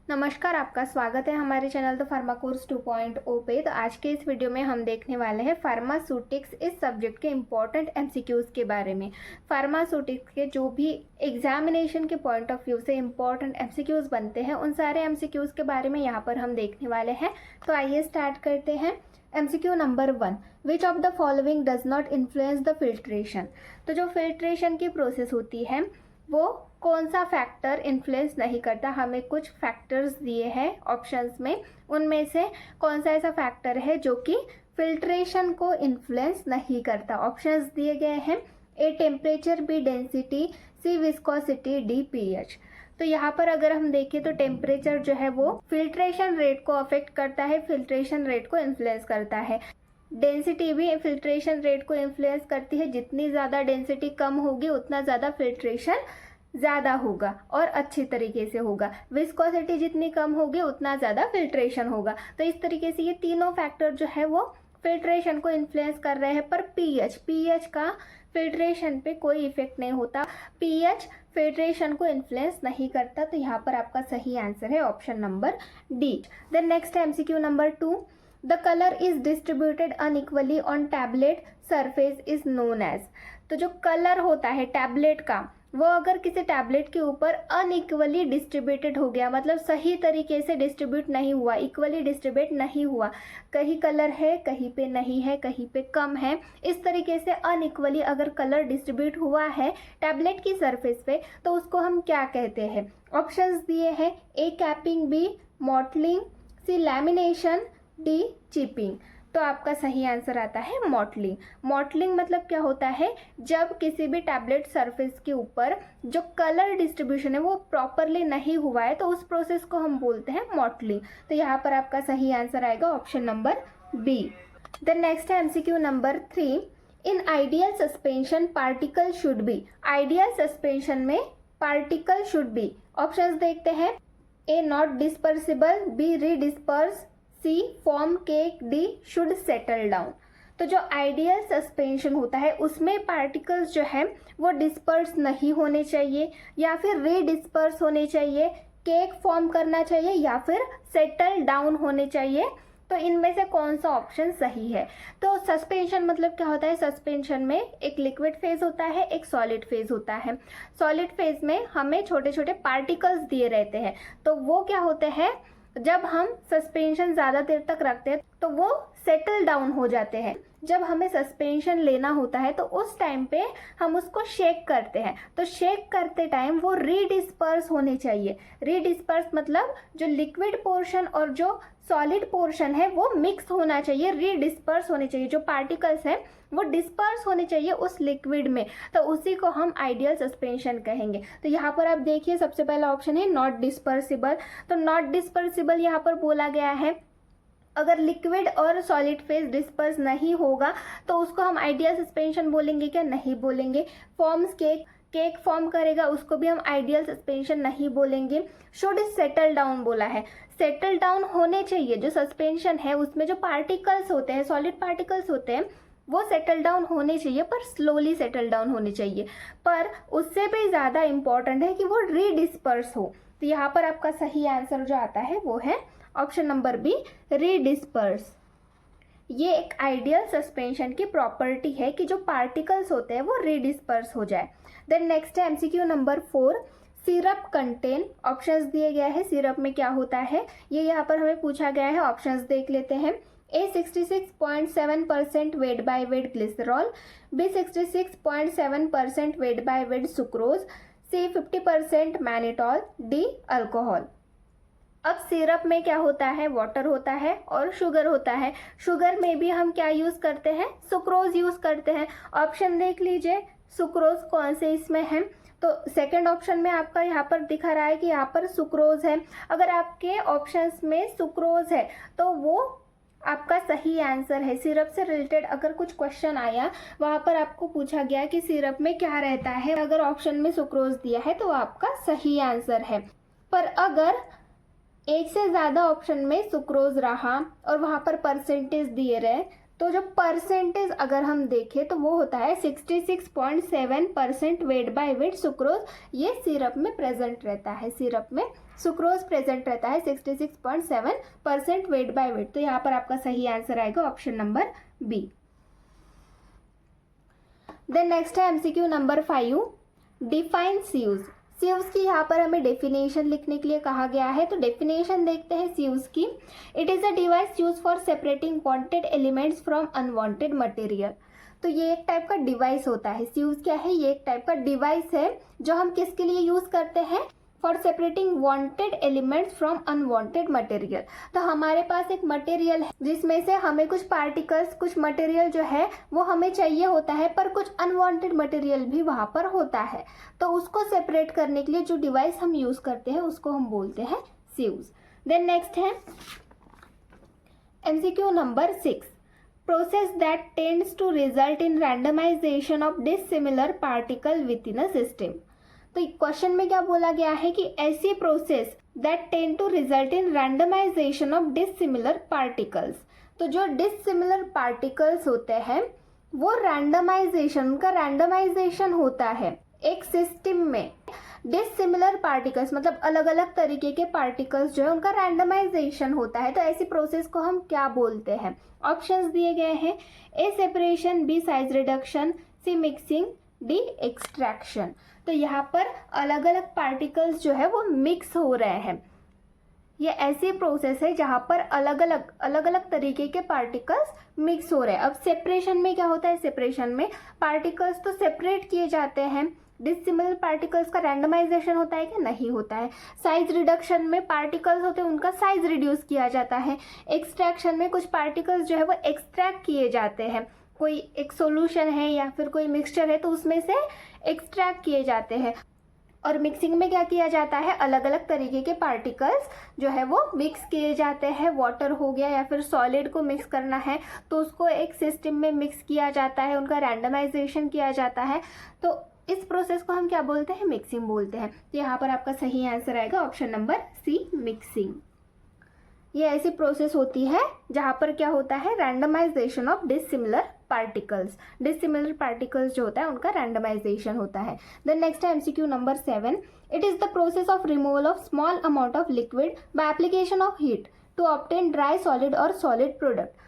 नमस्कार, आपका स्वागत है हमारे चैनल द फार्मा कोर्स 2.0 पे। तो आज के इस वीडियो में हम देखने वाले हैं फार्मास्यूटिक्स इस सब्जेक्ट के इम्पोर्टेंट एमसीक्यूज़ के बारे में। फार्मास्यूटिक्स के जो भी एग्जामिनेशन के पॉइंट ऑफ व्यू से इम्पोर्टेंट एमसीक्यूज़ बनते हैं, उन सारे एमसीक्यूज़ के बारे में यहाँ पर हम देखने वाले हैं। तो आइए स्टार्ट करते हैं। MCQ number 1, which of the following does not influence the filtration. तो जो फिल्ट्रेशन की प्रोसेस होती है वो कौन सा फैक्टर इन्फ्लुएंस नहीं करता। हमें कुछ फैक्टर्स दिए हैं ऑप्शंस में, उनमें से कौन सा ऐसा फैक्टर है जो कि फिल्ट्रेशन को इन्फ्लुएंस नहीं करता। ऑप्शंस दिए गए हैं, A temperature, B density, C viscosity, D pH. तो यहाँ पर अगर हम देखें तो टेम्परेचर जो है वो फिल्ट्रेशन रेट को अफेक्ट करता है, फिल्ट्रेशन रेट को इन्फ्लुएंस करता है। डेंसिटी भी फिल्ट्रेशन रेट को इन्फ्लुएंस करती है। जितनी ज़्यादा डेंसिटी कम होगी उतना ज़्यादा फिल्ट्रेशन ज़्यादा होगा और अच्छी तरीके से होगा। विस्कोसिटी जितनी कम होगी उतना ज़्यादा फिल्ट्रेशन होगा। तो इस तरीके से ये तीनों फैक्टर जो है वो फिल्ट्रेशन को इन्फ्लुएंस कर रहे हैं। पर पीएच का फिल्ट्रेशन पे कोई इफेक्ट नहीं होता। पीएच फिल्ट्रेशन को इन्फ्लुएंस नहीं करता। तो यहाँ पर आपका सही आंसर है option number D. Then next MCQ number 2, the colour is distributed unequally on tablet surface is known as. तो जो कलर होता है टैबलेट का, वो अगर किसी टैबलेट के ऊपर अनइक्वली डिस्ट्रीब्यूटेड हो गया, मतलब सही तरीके से डिस्ट्रीब्यूट नहीं हुआ, इक्वली डिस्ट्रीब्यूट नहीं हुआ, कहीं कलर है कहीं पे नहीं है, कहीं पे कम है, इस तरीके से अनइक्वली अगर कलर डिस्ट्रीब्यूट हुआ है टैबलेट की सरफेस पे, तो उसको हम क्या कहते हैं। ऑप्शंस दिए हैं, ए कैपिंग, बी मॉटलिंग, सी लैमिनेशन, डी चिपिंग। तो आपका सही आंसर आता है मॉटलिंग। मॉटलिंग मतलब क्या होता है, जब किसी भी टैबलेट सरफेस के ऊपर जो कलर डिस्ट्रीब्यूशन है वो प्रॉपरली नहीं हुआ है, तो उस प्रोसेस को हम बोलते हैं मॉटलिंग। तो यहाँ पर आपका सही आंसर आएगा option number B. Then next है MCQ number 3, in ideal suspension particle should be. Ideal suspension में पार्टिकल शुड बी। ऑप्शंस देखते हैं, A not dispersible, B redisperse, C form cake, D should settle down. तो जो ideal suspension होता है उसमें particles जो है वो डिस्पर्स नहीं होने चाहिए, या फिर रीडिस्पर्स होने चाहिए, केक फॉर्म करना चाहिए, या फिर सेटल डाउन होने चाहिए। तो इनमें से कौन सा ऑप्शन सही है। तो सस्पेंशन मतलब क्या होता है, सस्पेंशन में एक लिक्विड फेज होता है, एक सॉलिड फेज होता है। सॉलिड फेज में हमें छोटे छोटे पार्टिकल्स दिए रहते हैं, तो वो क्या होते हैं, जब हम सस्पेंशन ज़्यादा देर तक रखते हैं तो वो सेटल डाउन हो जाते हैं। जब हमें सस्पेंशन लेना होता है तो उस टाइम पे हम उसको शेक करते हैं, तो शेक करते टाइम वो रीडिस्पर्स होने चाहिए। रीडिस्पर्स मतलब जो लिक्विड पोर्शन और जो सॉलिड पोर्शन है वो मिक्स होना चाहिए, रीडिस्पर्स होने चाहिए। जो पार्टिकल्स हैं वो डिस्पर्स होने चाहिए उस लिक्विड में, तो उसी को हम आइडियल सस्पेंशन कहेंगे। तो यहाँ पर आप देखिए सबसे पहला ऑप्शन है नॉट डिस्पर्सिबल। तो नॉट डिस्पर्सिबल यहाँ पर बोला गया है, अगर लिक्विड और सॉलिड फेज डिस्पर्स नहीं होगा तो उसको हम आइडियल सस्पेंशन बोलेंगे क्या, नहीं बोलेंगे। फॉर्म्स केक फॉर्म करेगा उसको भी हम आइडियल सस्पेंशन नहीं बोलेंगे। शुड सेटल डाउन बोला है, सेटल डाउन होने चाहिए। जो सस्पेंशन है उसमें जो पार्टिकल्स होते हैं, सॉलिड पार्टिकल्स होते हैं, वो सेटल डाउन होने चाहिए, पर स्लोली सेटल डाउन होने चाहिए। पर उससे भी ज़्यादा इम्पॉर्टेंट है कि वो रीडिस्पर्स हो। तो यहाँ पर आपका सही आंसर जो आता है वो है ऑप्शन नंबर बी, रीडिस्पर्स। ये एक आइडियल सस्पेंशन की प्रॉपर्टी है कि जो पार्टिकल्स होते हैं वो रीडिस्पर्स हो जाए। देन नेक्स्ट है MCQ number 4, syrup contain. Options दिए गए हैं, सिरप में क्या होता है ये यहाँ पर हमें पूछा गया है। ऑप्शंस देख लेते हैं, A 66.7% weight by weight glycerol, B 66.7% weight by weight sucrose, C 50% mannitol, D alcohol. अब सिरप में क्या होता है, वाटर होता है और शुगर होता है। शुगर में भी हम क्या यूज़ करते हैं, सुक्रोज यूज़ करते हैं। ऑप्शन देख लीजिए सुक्रोज कौन से इसमें है। तो सेकंड ऑप्शन में आपका यहाँ पर दिखा रहा है कि यहाँ पर सुक्रोज है। अगर आपके ऑप्शंस में सुक्रोज है तो वो आपका सही आंसर है। सिरप से रिलेटेड अगर कुछ क्वेश्चन आया, वहाँ पर आपको पूछा गया कि सिरप में क्या रहता है, अगर ऑप्शन में सुक्रोज दिया है तो आपका सही आंसर है। पर अगर एक से ज़्यादा ऑप्शन में सुक्रोज रहा और वहाँ पर परसेंटेज दिए रहे, तो जो परसेंटेज अगर हम देखें तो वो होता है 66.7% वेट बाय वेट सुक्रोज, ये सिरप में प्रेजेंट रहता है, सिरप में सुक्रोज प्रेजेंट रहता है 66.7% वेट बाय वेट। तो यहाँ पर आपका सही आंसर आएगा option number B. Then next है MCQ number 5, define sieves. Sieves की यहाँ पर हमें डेफिनेशन लिखने के लिए कहा गया है, तो डेफिनेशन देखते हैं सीव्स की। It is a device use for separating wanted elements from unwanted material. तो ये एक टाइप का डिवाइस होता है। सीव्स क्या है? ये एक टाइप का डिवाइस है जो हम किसके लिए यूज करते हैं? For separating wanted elements from unwanted material. तो हमारे पास एक मटेरियल है जिसमें से हमें कुछ पार्टिकल्स, कुछ मटेरियल जो है वो हमें चाहिए होता है, पर कुछ अनवांटेड मटेरियल भी वहां पर होता है। तो उसको सेपरेट करने के लिए जो डिवाइस हम यूज करते हैं उसको हम बोलते हैं सीव्स। देन नेक्स्ट है MCQ number 6, process that tends to result in randomization of dissimilar particle within a system. तो क्वेश्चन में क्या बोला गया है कि ऐसी process that tend to result in randomization of dissimilar particles. तो जो डिसिमिलर पार्टिकल्स होते हैं वो रैंडमाइजेशन, उनका रैंडमाइजेशन होता है एक सिस्टम में। डिसिमिलर पार्टिकल्स मतलब अलग अलग तरीके के पार्टिकल्स जो है उनका रैंडमाइजेशन होता है। तो ऐसी प्रोसेस को हम क्या बोलते हैं? ऑप्शंस दिए गए हैं, A separation, B size reduction, C mixing, D extraction. तो यहाँ पर अलग अलग पार्टिकल्स जो है वो मिक्स हो रहे हैं। ये ऐसी प्रोसेस है जहाँ पर अलग अलग तरीके के पार्टिकल्स मिक्स हो रहे हैं। अब सेपरेशन में क्या होता है? सेपरेशन में पार्टिकल्स तो सेपरेट किए जाते हैं। डिसिमिलर पार्टिकल्स का रैंडमाइजेशन होता है कि नहीं होता है। साइज रिडक्शन में पार्टिकल्स होते हैं उनका साइज रिड्यूस किया जाता है। एक्सट्रैक्शन में कुछ पार्टिकल्स जो है वो एक्सट्रैक्ट किए जाते हैं। कोई एक सॉल्यूशन है या फिर कोई मिक्सचर है तो उसमें से एक्सट्रैक्ट किए जाते हैं। और मिक्सिंग में क्या किया जाता है? अलग अलग तरीके के पार्टिकल्स जो है वो मिक्स किए जाते हैं। वाटर हो गया या फिर सॉलिड को मिक्स करना है तो उसको एक सिस्टम में मिक्स किया जाता है, उनका रैंडमाइजेशन किया जाता है। तो इस प्रोसेस को हम क्या बोलते हैं? मिक्सिंग बोलते हैं। तो यहाँ पर आपका सही आंसर आएगा ऑप्शन नंबर सी, मिक्सिंग। ये ऐसी प्रोसेस होती है जहाँ पर क्या होता है? Randomization of dissimilar particles. Dissimilar particles जो होता है उनका रैंडमाइजेशन होता है। देन नेक्स्ट है MCQ number 7, it is the process of removal of small amount of liquid by application of heat to obtain dry solid और सॉलिड प्रोडक्ट।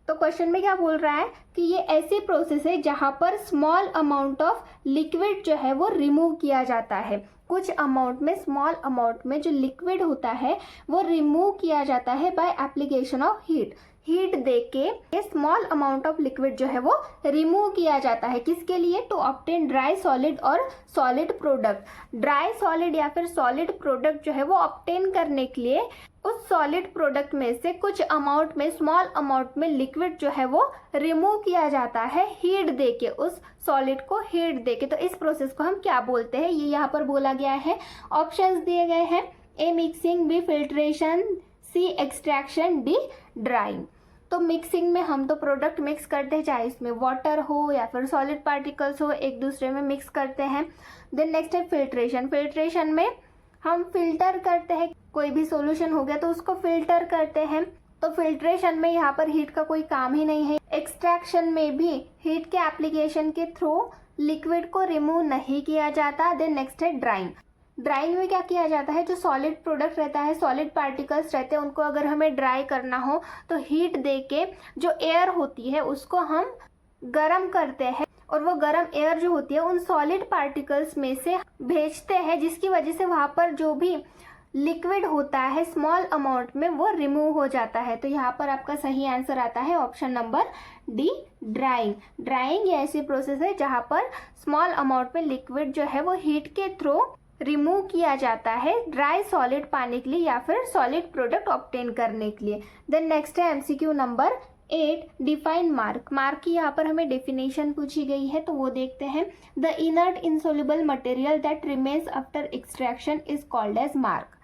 तो question में क्या बोल रहा है कि ये ऐसी प्रोसेस है जहाँ पर स्मॉल अमाउंट ऑफ लिक्विड जो है वो रिमूव किया जाता है। कुछ अमाउंट में, स्मॉल अमाउंट में जो लिक्विड होता है वो रिमूव किया जाता है bye application of heat. Heat देके ये स्मॉल अमाउंट ऑफ लिक्विड जो है वो रिमूव किया जाता है। किसके लिए? टू ऑब्टेन ड्राई सॉलिड और सॉलिड प्रोडक्ट। ड्राई सॉलिड या फिर सॉलिड प्रोडक्ट जो है वो ऑब्टेन करने के लिए उस सॉलिड प्रोडक्ट में से कुछ अमाउंट में, स्मॉल अमाउंट में लिक्विड जो है वो रिमूव किया जाता है हीट देके, उस सॉलिड को हीट देके। तो इस प्रोसेस को हम क्या बोलते हैं? ये यहाँ पर बोला गया है। ऑप्शंस दिए गए हैं, ए मिक्सिंग, बी फिल्ट्रेशन, सी एक्सट्रैक्शन, डी ड्राइंग। तो मिक्सिंग में हम तो प्रोडक्ट मिक्स करते हैं, चाहे इसमें वाटर हो या फिर सॉलिड पार्टिकल्स हो, एक दूसरे में मिक्स करते हैं। देन नेक्स्ट है फिल्ट्रेशन। फिल्ट्रेशन में हम फिल्टर करते हैं, कोई भी सॉल्यूशन हो गया तो उसको फिल्टर करते हैं। तो फिल्ट्रेशन में यहाँ पर हीट का कोई काम ही नहीं है। एक्सट्रैक्शन में भी हीट के एप्लीकेशन के थ्रू लिक्विड को रिमूव नहीं किया जाता। देन नेक्स्ट है ड्राइंग। ड्राइंग में क्या किया जाता है? जो सॉलिड प्रोडक्ट रहता है, सॉलिड पार्टिकल्स रहते हैं, उनको अगर हमें ड्राई करना हो तो हीट देके जो एयर होती है उसको हम गर्म करते हैं और वो गर्म एयर जो होती है उन सॉलिड पार्टिकल्स में से भेजते हैं, जिसकी वजह से वहाँ पर जो भी लिक्विड होता है स्मॉल अमाउंट में वो रिमूव हो जाता है। तो यहाँ पर आपका सही आंसर आता है option number D, drawing. Drawing ये ऐसी प्रोसेस है जहाँ पर स्मॉल अमाउंट में लिक्विड जो है वो हीट के थ्रू रिमूव किया जाता है ड्राई सॉलिड पाने के लिए या फिर सॉलिड प्रोडक्ट ऑब्टेन करने के लिए। देन नेक्स्ट है MCQ number 8, define mark. Mark की यहाँ पर हमें डेफिनेशन पूछी गई है तो वो देखते हैं। The inert insoluble material that remains after extraction is called as marc.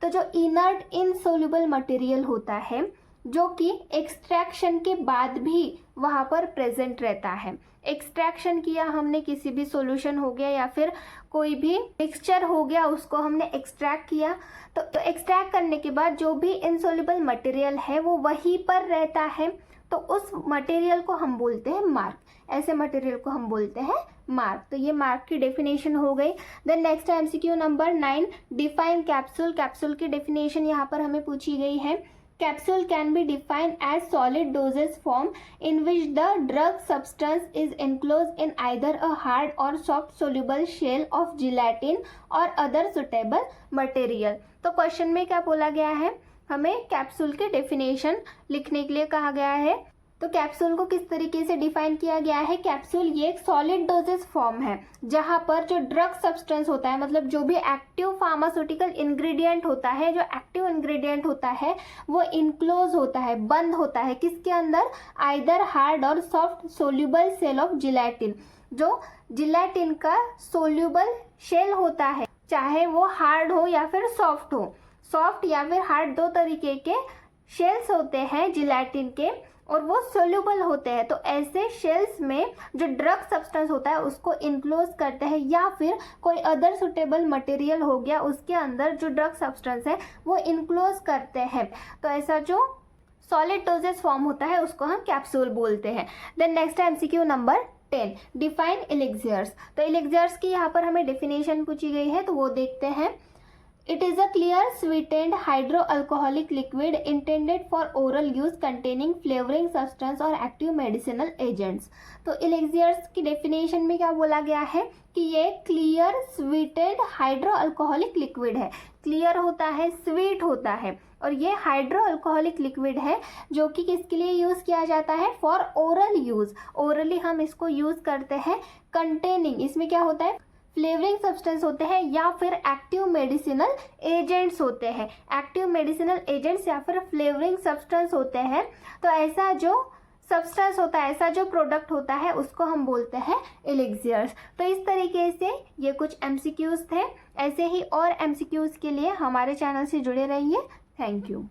तो जो इनर्ट इनसोल्युबल मटेरियल होता है जो कि एक्सट्रैक्शन के बाद भी वहाँ पर प्रेजेंट रहता है। एक्सट्रैक्शन किया हमने, किसी भी सॉल्यूशन हो गया या फिर कोई भी मिक्सचर हो गया, उसको हमने एक्सट्रैक्ट किया। तो एक्सट्रैक्ट करने के बाद जो भी इनसोल्युबल मटेरियल है वो वहीं पर रहता है, तो उस मटेरियल को हम बोलते हैं मार्क। ऐसे मटेरियल को हम बोलते हैं मार्क। तो ये मार्क की डेफिनेशन हो गई। देन नेक्स्ट है MCQ number 9, define capsule. Capsule की डेफिनेशन यहाँ पर हमें पूछी गई है। Capsule can be defined as solid dosage form in which the drug substance is enclosed in either a hard or soft soluble shell of gelatin or other suitable material। तो question में क्या बोला गया है, हमें कैप्सूल के definition लिखने के लिए कहा गया है। तो कैप्सूल को किस तरीके से डिफाइन किया गया है, कैप्सूल ये एक सॉलिड डोजेज फॉर्म है जहां पर जो ड्रग सब्सटेंस होता है, मतलब जो भी एक्टिव फार्मास्यूटिकल इंग्रेडिएंट होता है, जो एक्टिव इंग्रेडिएंट होता है वो इनक्लोज होता है, बंद होता है किसके अंदर, आइदर हार्ड और soft soluble shell of gelatin. जो जिलेटिन का सोल्यूबल शेल होता है, चाहे वो हार्ड हो या फिर सॉफ्ट हो, सॉफ्ट या फिर हार्ड दो तरीके के शेल्स होते हैं जिलेटिन के और वो सोल्यूबल होते हैं। तो ऐसे शेल्स में जो ड्रग सब्सटेंस होता है उसको इनक्लोज करते हैं, या फिर कोई अदर सुटेबल मटेरियल हो गया उसके अंदर जो ड्रग सब्सटेंस है वो इनक्लोज करते हैं। तो ऐसा जो सॉलिड डोजेज फॉर्म होता है उसको हम कैप्सूल बोलते हैं। देन नेक्स्ट है MCQ नंबर 10, डिफाइन एलिक्सियर्स। तो एलिक्सियर्स की यहाँ पर हमें डेफिनेशन पूछी गई है, तो वो देखते हैं। It is a clear sweetened hydroalcoholic liquid intended for oral use containing flavoring substance और active medicinal agents। तो एलिक्सियर्स की डेफिनेशन में क्या बोला गया है कि ये क्लियर स्वीटेंड हाइड्रोअल्कोहलिक लिक्विड है। क्लियर होता है, स्वीट होता है, और ये हाइड्रोअल्कोहलिक लिक्विड है जो कि किसके लिए यूज़ किया जाता है, फॉर ओरल यूज़। ओरली हम इसको यूज़ करते हैं। कंटेनिंग, इसमें क्या होता है, फ्लेवरिंग सब्सटेंस होते हैं या फिर एक्टिव मेडिसिनल एजेंट्स होते हैं। एक्टिव मेडिसिनल एजेंट्स या फिर फ्लेवरिंग सब्सटेंस होते हैं। तो ऐसा जो सब्सटेंस होता है, ऐसा जो प्रोडक्ट होता है उसको हम बोलते हैं एलिक्सियर्स। तो इस तरीके से ये कुछ MCQs थे। ऐसे ही और MCQs के लिए हमारे चैनल से जुड़े रहिए। Thank you.